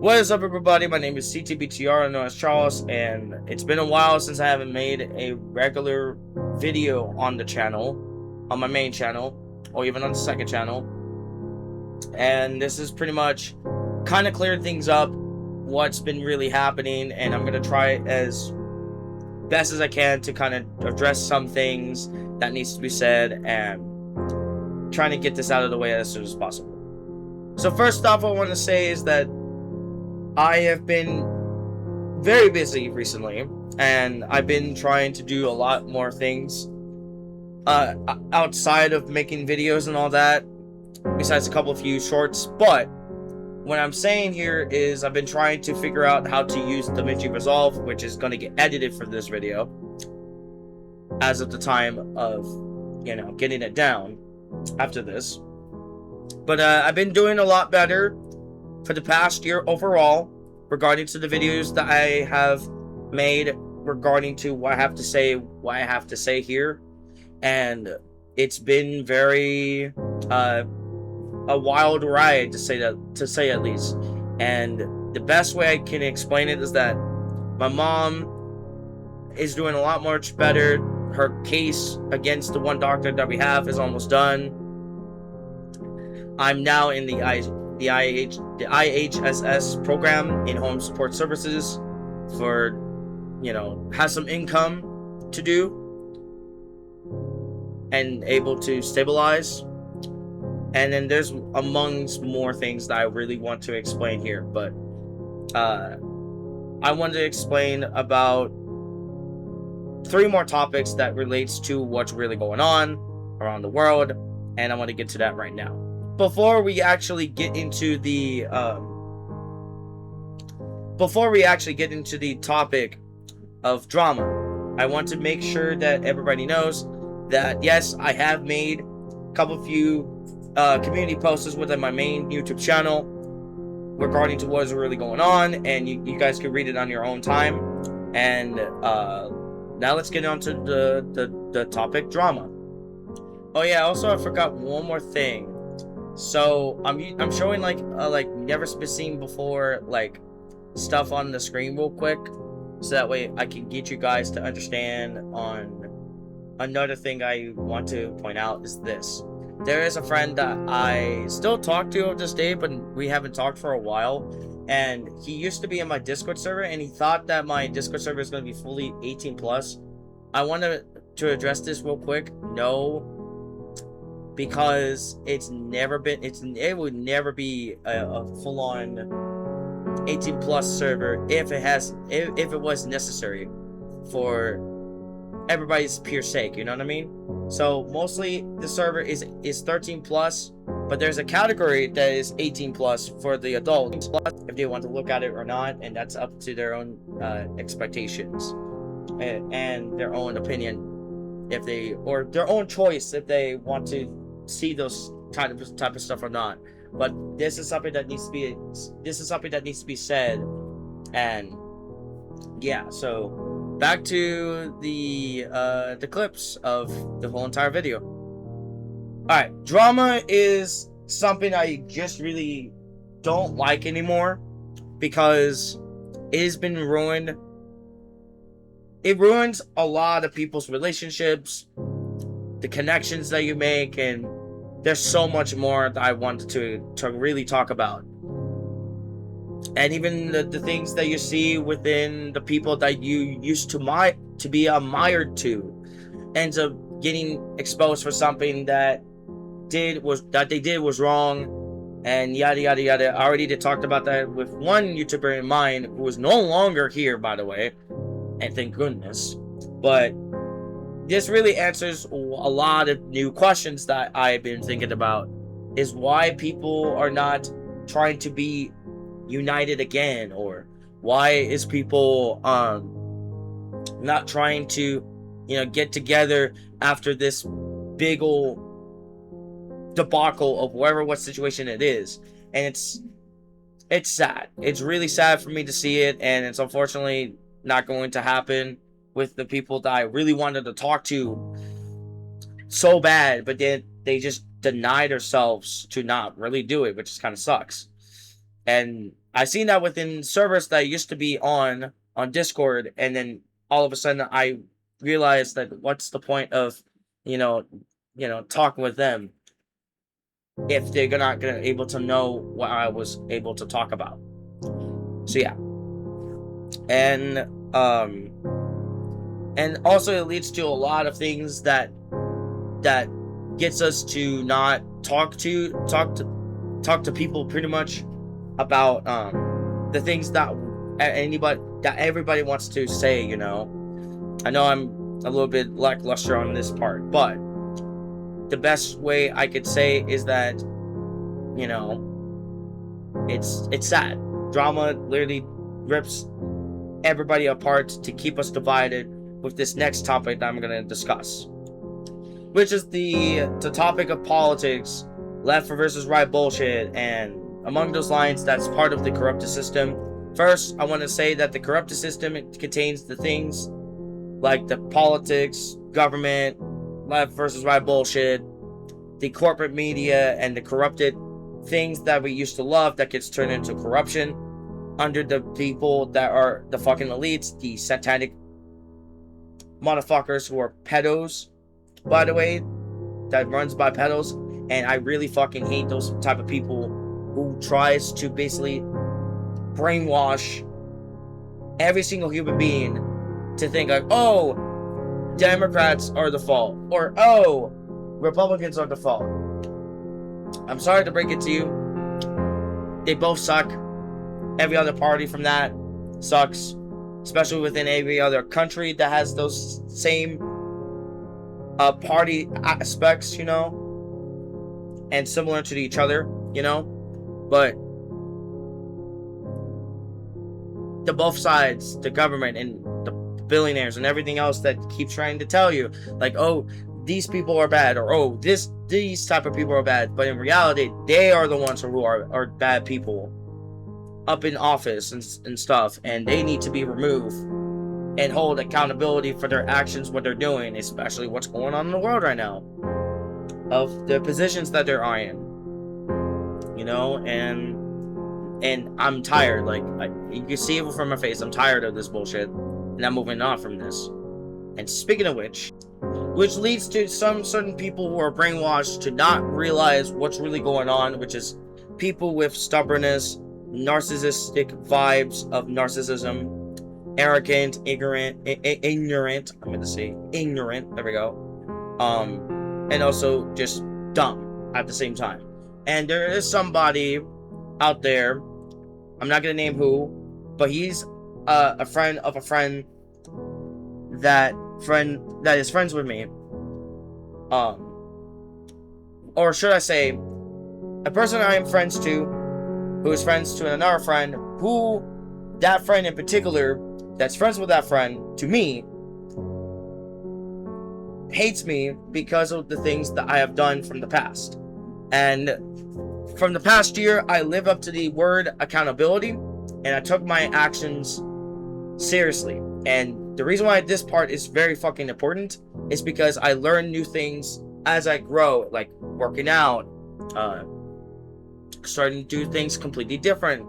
What is up, everybody? My name is ctbtr, known as Charles, and it's been a while since I haven't made a regular video on the channel, on my main channel, or even on the second channel. And this is pretty much kind of cleared things up, what's been really happening, and I'm going to try as best as I can to kind of address some things that needs to be said and trying to get this out of the way as soon as possible. So first off, I want to say is that I have been very busy recently, and I've been trying to do a lot more things outside of making videos and all that, besides a few shorts. But what I'm saying here is I've been trying to figure out how to use DaVinci Resolve, which is going to get edited for this video as of the time of, getting it down after this. But I've been doing a lot better for the past year overall regarding to the videos that I have made regarding to what I have to say here. And it's been very a wild ride, to say at least. And the best way I can explain it is that my mom is doing a lot much better. Her case against the one doctor that we have is almost done. I'm now in the IHSS program in home support services for, has some income to do and able to stabilize. And then there's amongst more things that I really want to explain here, but I wanted to explain about 3 more topics that relates to what's really going on around the world, and I want to get to that right now. Before we actually get into the topic of drama, I want to make sure that everybody knows that yes, I have made a few community posts within my main YouTube channel regarding to what is really going on, and you guys can read it on your own time. And now let's get on to the topic drama. Oh yeah, also I forgot one more thing. So I'm showing like never been seen before stuff on the screen real quick, so that way I can get you guys to understand. On another thing I want to point out is this: there is a friend that I still talk to this day, but we haven't talked for a while, and he used to be in my Discord server, and he thought that my Discord server is going to be fully 18 plus. I wanted to address this real quick. No, because it would never be a full-on 18 plus server if it was necessary for everybody's pure sake, you know what I mean? So mostly the server is 13 plus, but there's a category that is 18 plus for the adults if they want to look at it or not, and that's up to their own expectations and their own opinion, or their own choice if they want to see those type of stuff or not. But this is something that needs to be said. And yeah, so back to the clips of the whole entire video. Alright, drama is something I just really don't like anymore, because it has been ruined. It ruins a lot of people's relationships, the connections that you make, and there's so much more that I wanted to really talk about. And even the things that you see within the people that you used to be admired to ends up getting exposed for something that they did was wrong, and yada yada yada. I already talked about that with one YouTuber in mind who is no longer here, by the way, and thank goodness. But this really answers a lot of new questions that I've been thinking about, is why people are not trying to be united again, or why is people not trying to get together after this big old debacle of what situation it is. And it's sad. It's really sad for me to see it, and it's unfortunately not going to happen with the people that I really wanted to talk to so bad, but then they just denied themselves to not really do it, which kind of sucks. And I've seen that within servers that I used to be on Discord, and then all of a sudden I realized that what's the point of, you know, talking with them if they're not gonna able to know what I was able to talk about. So yeah, and and also it leads to a lot of things that gets us to not talk to people pretty much about the things that everybody wants to say. I know I'm a little bit lackluster on this part, but the best way I could say is that it's sad. Drama literally rips everybody apart to keep us divided with this next topic that I'm going to discuss, which is the topic of politics, left versus right bullshit, and among those lines, that's part of the corrupted system. First, I want to say that the corrupted system, it contains the things like the politics, government, left versus right bullshit, the corporate media, and the corrupted things that we used to love that gets turned into corruption under the people that are the fucking elites, the satanic motherfuckers who are pedos, by the way, that runs by pedos. And I really fucking hate those type of people who tries to basically brainwash every single human being to think like, oh, Democrats are the fault, or oh, Republicans are the fault. I'm sorry to break it to you, they both suck. Every other party from that sucks, especially within every other country that has those same party aspects, and similar to each other, but the both sides, the government and the billionaires and everything else that keep trying to tell you like, oh, these people are bad, or oh, these type of people are bad, but in reality they are the ones who are bad people up in office and stuff, and they need to be removed and hold accountability for their actions, what they're doing, especially what's going on in the world right now, of the positions that they're in, and I'm tired. Like, you can see it from my face, I'm tired of this bullshit, and I'm moving on from this. And speaking of which leads to some certain people who are brainwashed to not realize what's really going on, which is people with stubbornness, narcissistic vibes of narcissism, arrogant, ignorant, I'm gonna say ignorant, there we go, and also just dumb at the same time. And there is somebody out there, I'm not gonna name who, but he's a friend of a friend that is friends with me, or should I say a person I am friends to, who is friends to another friend, who that friend in particular that's friends with that friend to me hates me because of the things that I have done from the past. And from the past year, I live up to the word accountability, and I took my actions seriously. And the reason why this part is very fucking important is because I learn new things as I grow, like working out, starting to do things completely different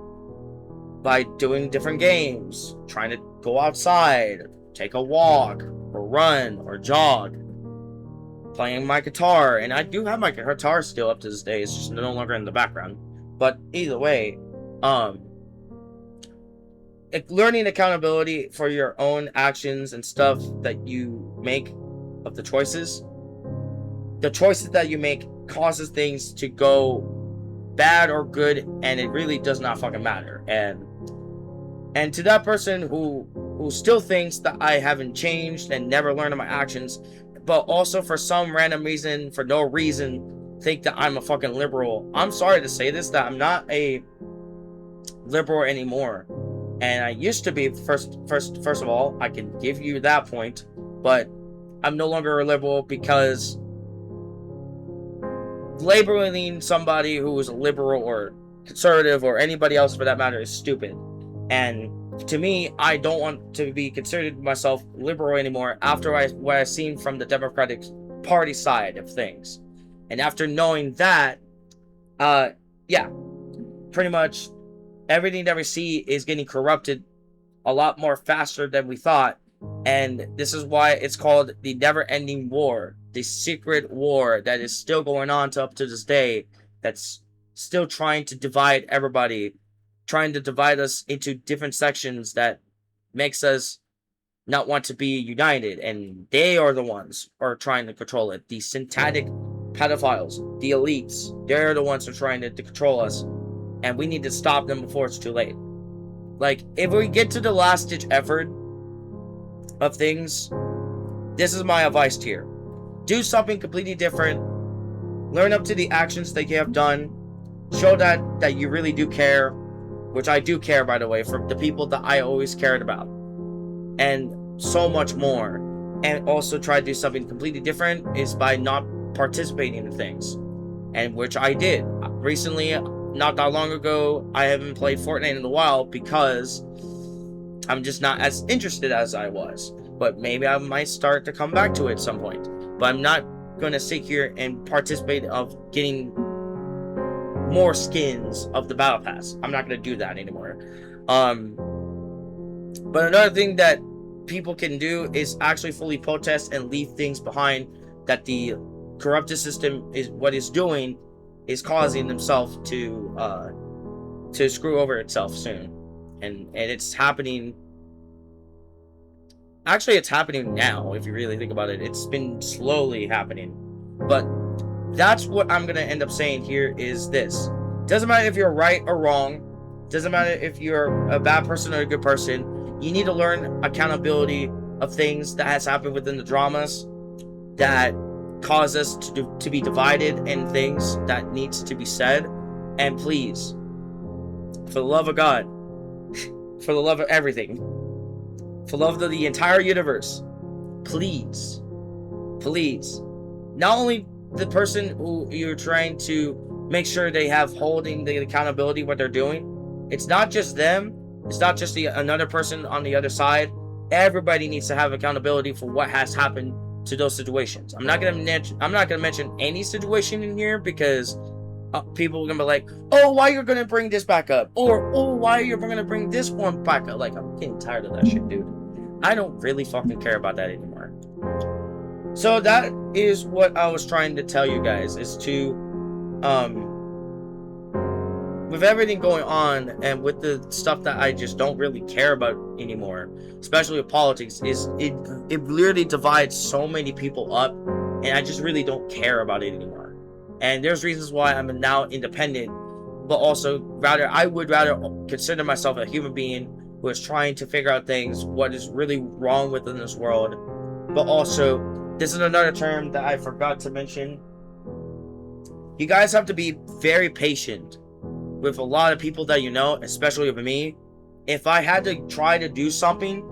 by doing different games, trying to go outside, take a walk, or run, or jog, playing my guitar. And I do have my guitar still up to this day, it's just no longer in the background. But either way, learning accountability for your own actions and stuff that you make, of the choices that you make causes things to go bad or good, and it really does not fucking matter. And to that person who still thinks that I haven't changed and never learned of my actions, but also for some random reason, for no reason, think that I'm a fucking liberal, I'm sorry to say this, that I'm not a liberal anymore. And I used to be. First of all, I can give you that point, but I'm no longer a liberal, because labeling somebody who is a liberal or conservative or anybody else for that matter is stupid. And to me, I don't want to be considered myself liberal anymore after what I've seen from the Democratic Party side of things. And after knowing that, yeah, pretty much everything that we see is getting corrupted a lot more faster than we thought. And this is why it's called the never-ending war, the secret war that is still going on up to this day, that's still trying to divide everybody, trying to divide us into different sections that makes us not want to be united. And they are the ones who are trying to control it. The synthetic pedophiles, the elites, they're the ones who are trying to control us. And we need to stop them before it's too late. Like, if we get to the last ditch effort of things, this is my advice to you. Do something completely different. Learn up to the actions that you have done. Show that you really do care, which I do care, by the way, for the people that I always cared about. And so much more. And also try to do something completely different is by not participating in things. And which I did. Recently, not that long ago, I haven't played Fortnite in a while because I'm just not as interested as I was. But maybe I might start to come back to it at some point. But I'm not going to sit here and participate of getting more skins of the Battle Pass. I'm not going to do that anymore. But another thing that people can do is actually fully protest and leave things behind that the corrupted system is what is doing is causing themselves to screw over itself soon. And it's happening. Actually, it's happening now, if you really think about it. It's been slowly happening. But that's what I'm going to end up saying here is this. Doesn't matter if you're right or wrong. Doesn't matter if you're a bad person or a good person. You need to learn accountability of things that has happened within the dramas that cause us to be divided and things that needs to be said. And please, for the love of God, for the love of everything, for the love of the entire universe, please, not only the person who you're trying to make sure they have holding the accountability what they're doing, it's not just them, it's not just another person on the other side. Everybody needs to have accountability for what has happened to those situations. I'm not gonna mention any situation in here because people are gonna be like, oh, why you're gonna bring this back up, or oh, why you're gonna bring this one back up. Like, I'm getting tired of that shit, dude. I don't really fucking care about that anymore. So that is what I was trying to tell you guys, is to with everything going on and with the stuff that I just don't really care about anymore, especially with politics, is it literally divides so many people up, and I just really don't care about it anymore. And there's reasons why I'm now independent, but also I would rather consider myself a human being who is trying to figure out things, what is really wrong within this world. But also, this is another term that I forgot to mention. You guys have to be very patient with a lot of people that you know, especially with me. If I had to try to do something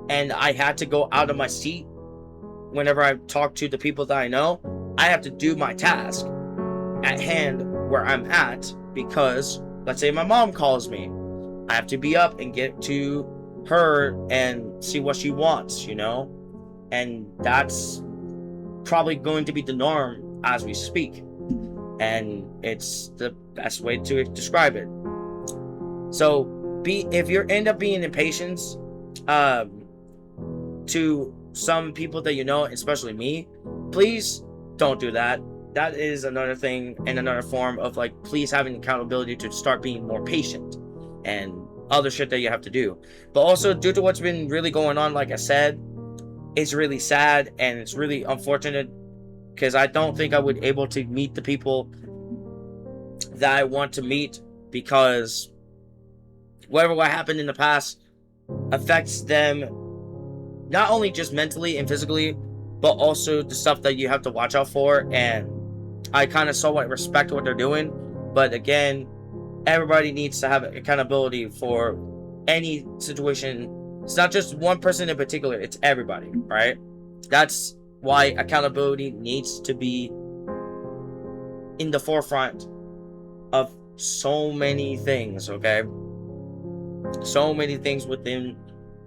and I had to go out of my seat whenever I talk to the people that I know, I have to do my task at hand where I'm at, because let's say my mom calls me, I have to be up and get to her and see what she wants, you know? And that's probably going to be the norm as we speak. And it's the best way to describe it. So if you end up being impatient to some people that you know, especially me, please don't do that. That is another thing and another form of, like, please having accountability to start being more patient and other shit that you have to do. But also, due to what's been really going on, like I said, it's really sad and it's really unfortunate, because I don't think I would able to meet the people that I want to meet, because whatever what happened in the past affects them not only just mentally and physically, but also the stuff that you have to watch out for. And I kind of somewhat respect what they're doing, but again, everybody needs to have accountability for any situation. It's not just one person in particular, it's everybody, right? That's why accountability needs to be in the forefront of so many things, okay? So many things within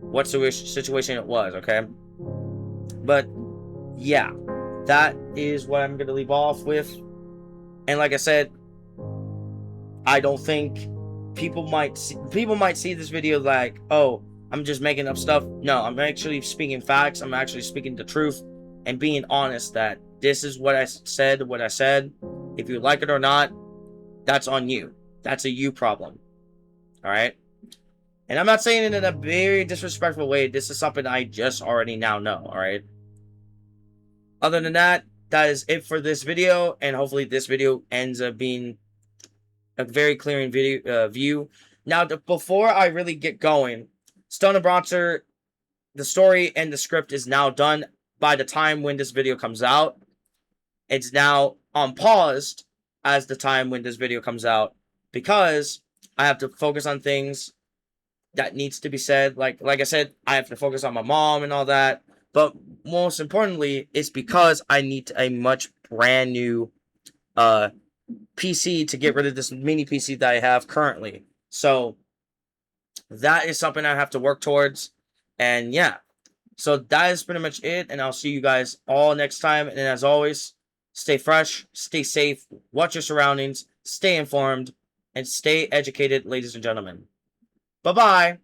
what situation it was, okay? But yeah, that is what I'm gonna leave off with. And like I said, I don't think people might see this video like, oh, I'm just making up stuff. No, I'm actually speaking facts. I'm actually speaking the truth and being honest that this is what I said. If you like it or not, that's on you. That's a you problem. All right. And I'm not saying it in a very disrespectful way. This is something I just already now know. All right. Other than that, that is it for this video. And hopefully this video ends up being a very clearing video view. Now, before I really get going, Stone and Bronzer, the story and the script is now done by the time when this video comes out. It's now on paused as the time when this video comes out because I have to focus on things that needs to be said. Like I said, I have to focus on my mom and all that. But most importantly, it's because I need a much brand new PC to get rid of this mini PC that I have currently. So that is something I have to work towards. And yeah, so that is pretty much it. And I'll see you guys all next time. And as always, stay fresh, stay safe, watch your surroundings, stay informed, and stay educated, ladies and gentlemen. Bye-bye.